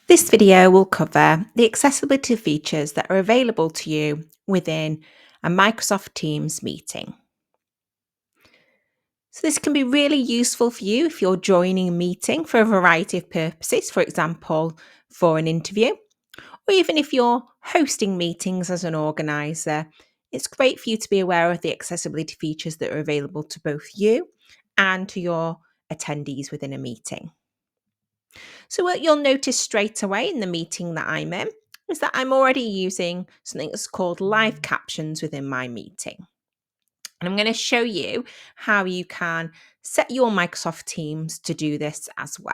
This video will cover the accessibility features that are available to you within a Microsoft Teams meeting. So, this can be really useful for you if you're joining a meeting for a variety of purposes, for example, for an interview, or even if you're hosting meetings as an organizer. It's great for you to be aware of the accessibility features that are available to both you and to your attendees within a meeting. So, what you'll notice straight away in the meeting that I'm in is that I'm already using something that's called live captions within my meeting. And I'm going to show you how you can set your Microsoft Teams to do this as well.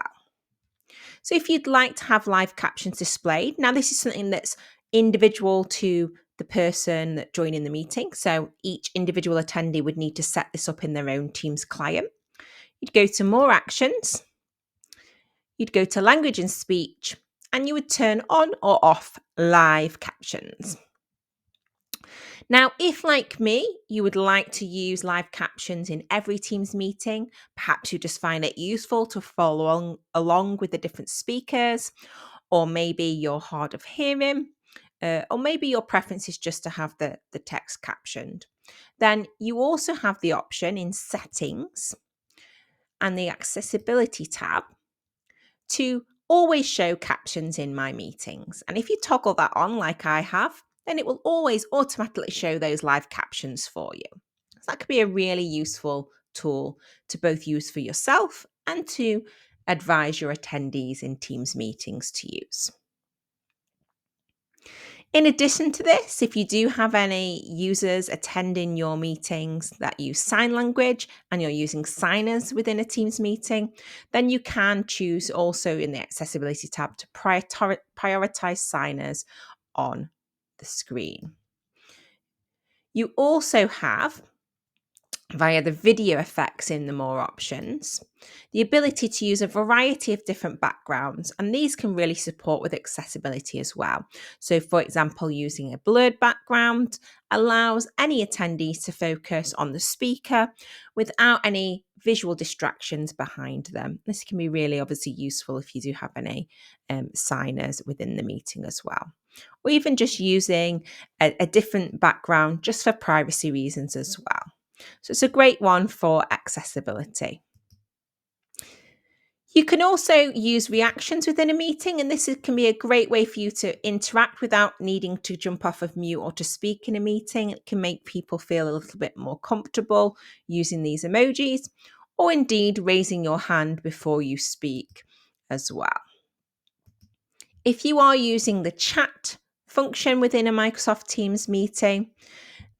So, if you'd like to have live captions displayed, now this is something that's individual to the person that joining the meeting. So, each individual attendee would need to set this up in their own Teams client. You'd go to More Actions. You'd go to Language and Speech, and you would turn on or off live captions. Now, if like me, you would like to use live captions in every Teams meeting, perhaps you just find it useful to follow along with the different speakers, or maybe you're hard of hearing, or maybe your preference is just to have the text captioned, then you also have the option in Settings and the Accessibility tab to always show captions in my meetings. And if you toggle that on like I have, then it will always automatically show those live captions for you. So that could be a really useful tool to both use for yourself and to advise your attendees in Teams meetings to use. In addition to this, if you do have any users attending your meetings that use sign language and you're using signers within a Teams meeting, then you can choose also in the accessibility tab to prioritize signers on the screen. You also have, via the video effects in the More options, the ability to use a variety of different backgrounds, and these can really support with accessibility as well. So, for example, using a blurred background allows any attendees to focus on the speaker without any visual distractions behind them. This can be really obviously useful if you do have any signers within the meeting as well. Or even just using a different background just for privacy reasons as well. So it's a great one for accessibility. You can also use reactions within a meeting, and can be a great way for you to interact without needing to jump off of mute or to speak in a meeting. It can make people feel a little bit more comfortable using these emojis, or indeed raising your hand before you speak as well. If you are using the chat function within a Microsoft Teams meeting,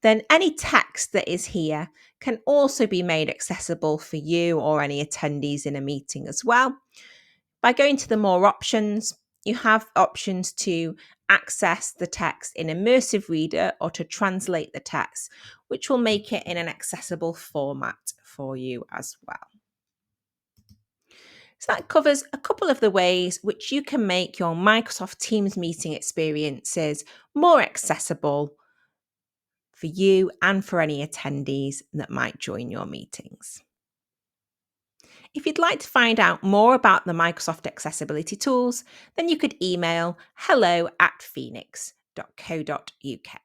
then any text that is here can also be made accessible for you or any attendees in a meeting as well. By going to the More options, you have options to access the text in Immersive Reader or to translate the text, which will make it in an accessible format for you as well. So that covers a couple of the ways which you can make your Microsoft Teams meeting experiences more accessible for you and for any attendees that might join your meetings. If you'd like to find out more about the Microsoft accessibility tools, then you could email hello@phoenix.co.uk.